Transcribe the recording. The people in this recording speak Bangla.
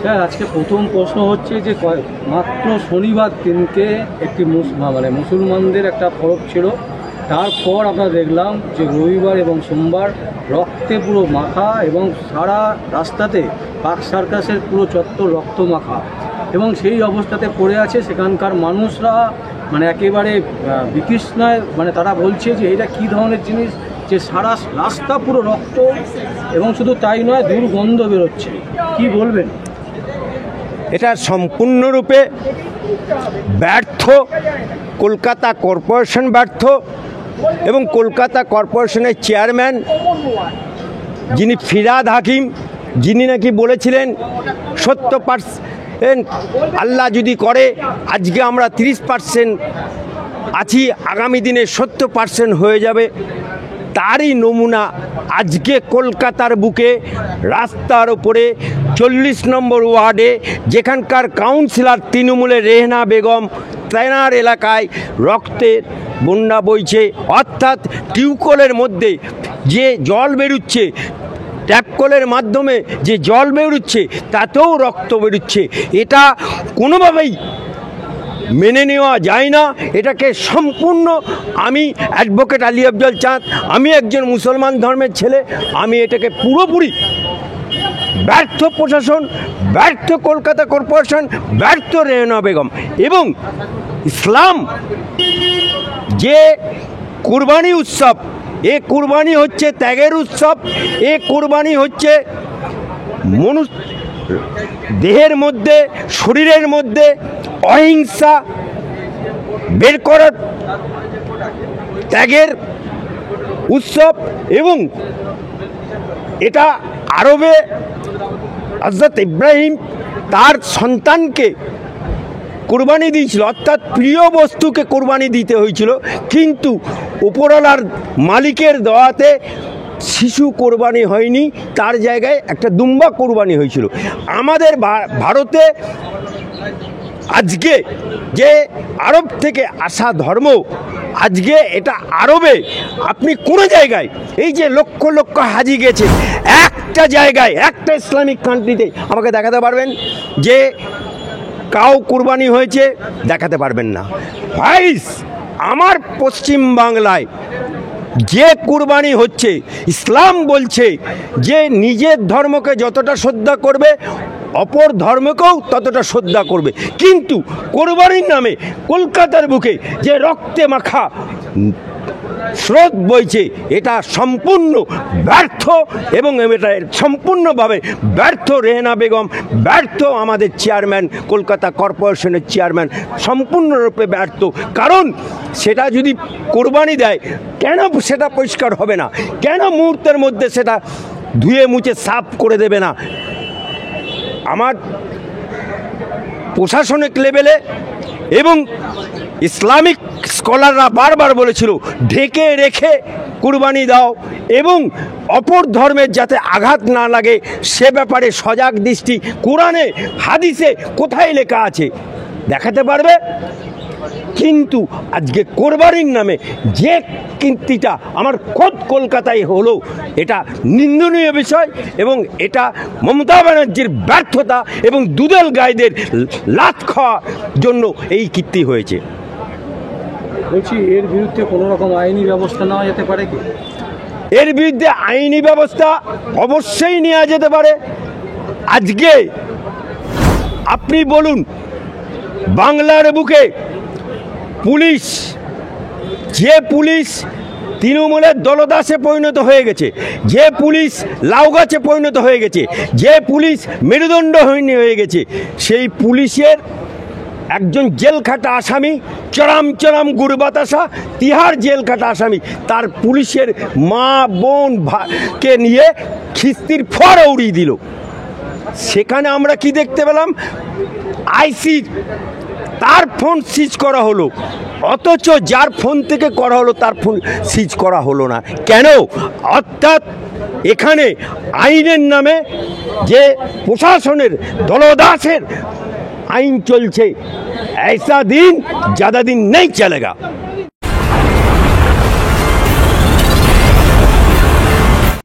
স্যার আজকে প্রথম প্রশ্ন হচ্ছে যে মাত্র শনিবার দিনকে একটি মুসলমানদের একটা পরব ছিল, তারপর আমরা দেখলাম যে রবিবার এবং সোমবার রক্তে পুরো মাখা এবং সারা রাস্তাতে পার্ক সার্কাসের পুরো চত্বর রক্ত মাখা, এবং সেই অবস্থাতে পড়ে আছে সেখানকার মানুষরা, একেবারে বিতৃষ্ণায়, তারা বলছে যে এটা কী ধরনের জিনিস যে সারা রাস্তা পুরো রক্ত, এবং শুধু তাই নয় দুর্গন্ধ বেরোচ্ছে। কি বলবেন? এটা সম্পূর্ণরূপে ব্যর্থ, কলকাতা কর্পোরেশন ব্যর্থ, এবং কলকাতা কর্পোরেশনের চেয়ারম্যান যিনি ফিরহাদ হাকিম, যিনি নাকি বলেছিলেন 70% আল্লাহ যদি করে আজকে আমরা 30% আছি, আগামী দিনে 70% হয়ে যাবে, তারই নমুনা আজকে কলকাতার বুকে রাস্তার ওপরে 40 নম্বর ওয়ার্ডে যেখানকার কাউন্সিলর তৃণমূলের রেহনা বেগম, তেনার এলাকায় রক্তের বন্যা বইছে। অর্থাৎ টিউবকলের মধ্যে যে জল বেরোচ্ছে, ট্যাপকলের মাধ্যমে যে জল বেরোচ্ছে তাতেও রক্ত বেরোচ্ছে। এটা কোনোভাবেই মেনে নেওয়া যায় না। এটাকে সম্পূর্ণ, আমি অ্যাডভোকেট আলী আফজল চাঁদ, আমি একজন মুসলমান ধর্মের ছেলে, আমি এটাকে পুরোপুরি ব্যর্থ প্রশাসন, ব্যর্থ কলকাতা কর্পোরেশন, ব্যর্থ রেহনা বেগম এবং ইসলাম যে কুরবানি উৎসব, এ কুরবানি হচ্ছে ত্যাগের উৎসব, এ কুরবানি হচ্ছে দেহের মধ্যে, শরীরের মধ্যে অহিংসা বের করার ত্যাগের উৎসব। এবং এটা আরবে হযরত ইব্রাহিম তার সন্তানকে কুরবানি দিয়েছিল, অর্থাৎ প্রিয় বস্তুকে কুরবানি দিতে হয়েছিল, কিন্তু উপরওয়ালার মালিকের দেওয়াতে শিশু কোরবানি হয়নি, তার জায়গায় একটা দুম্বা কোরবানি হয়েছিল। আমাদের ভারতে আজকে যে আরব থেকে আসা ধর্ম, আজকে এটা আরবে আপনি কোনো জায়গায়, এই যে লক্ষ লক্ষ হাজি গেছে, একটা জায়গায়, একটা ইসলামিক কান্ট্রিতে আমাকে দেখাতে পারবেন যে কাউ কুরবানি হয়েছে? দেখাতে পারবেন না। ভাইস, আমার পশ্চিম বাংলায় যে কুরবানি হচ্ছে, ইসলাম বলছে যে নিজের ধর্মকে যতটা শ্রদ্ধা করবে অপর ধর্মকেও ততটা শ্রদ্ধা করবে, কিন্তু কোরবানির নামে কলকাতার বুকে যে রক্তে মাখা স্রোত বইছে, এটা সম্পূর্ণ ব্যর্থ, এবং এটা সম্পূর্ণভাবে ব্যর্থ রেহনা বেগম, ব্যর্থ আমাদের চেয়ারম্যান, কলকাতা কর্পোরেশনের চেয়ারম্যান, সম্পূর্ণরূপে ব্যর্থ। কারণ সেটা যদি কোরবানি দেয়, কেন সেটা পরিষ্কার হবে না? কেন মুহূর্তের মধ্যে সেটা ধুয়ে মুছে সাফ করে দেবে না? আমার প্রশাসনিক লেভেলে এবং ইসলামিক স্কলাররা বারবার বলেছিল ঢেকে রেখে কুরবানি দাও, এবং অপর ধর্মের যাতে আঘাত না লাগে সে ব্যাপারে সজাগ দৃষ্টি। কোরআনে হাদিসে কোথায় লেখা আছে দেখাতে পারবে? কিন্তু আজকে কোরবানির নামে যে কীর্তিটা আমার খোদ কলকাতায় হলো, এটা নিন্দনীয় বিষয়, এবং এটা মমতা ব্যানার্জির ব্যর্থতা এবং দুদল গাইদের লাত খাওয়ার জন্য এই কীর্তি হয়েছে। বলছি, এর বিরুদ্ধে কোনো রকম আইনি ব্যবস্থা নেওয়া যেতে পারে কি? এর বিরুদ্ধে আইনি ব্যবস্থা অবশ্যই নেওয়া যেতে পারে। আজকে আপনি বলুন, বাংলার বুকে পুলিশ, যে পুলিশ তৃণমূলের দলদাসে পরিণত হয়ে গেছে, যে পুলিশ লাউগাছে পরিণত হয়ে গেছে, যে পুলিশ মেরুদণ্ডহীন হয়ে গেছে, সেই পুলিশের একজন জেল খাটা আসামি, চরম গুড় বাতাসা তিহার জেল খাটা আসামি, তার পুলিশের মা বোন কে নিয়ে খিস্তির ফোয়ারা উড়িয়ে দিল। সেখানে আমরা কি দেখতে পেলাম? আইসি তার ফোন সিজ করা হলো, অথচ যার ফোন থেকে করা হলো তার ফোন সিজ করা হলো না। কেন? অর্থাৎ এখানে আইনের নামে যে প্রশাসনের দলদাসের আইন চলছে, ऐसा दिन ज़्यादा दिन नहीं चलेगा।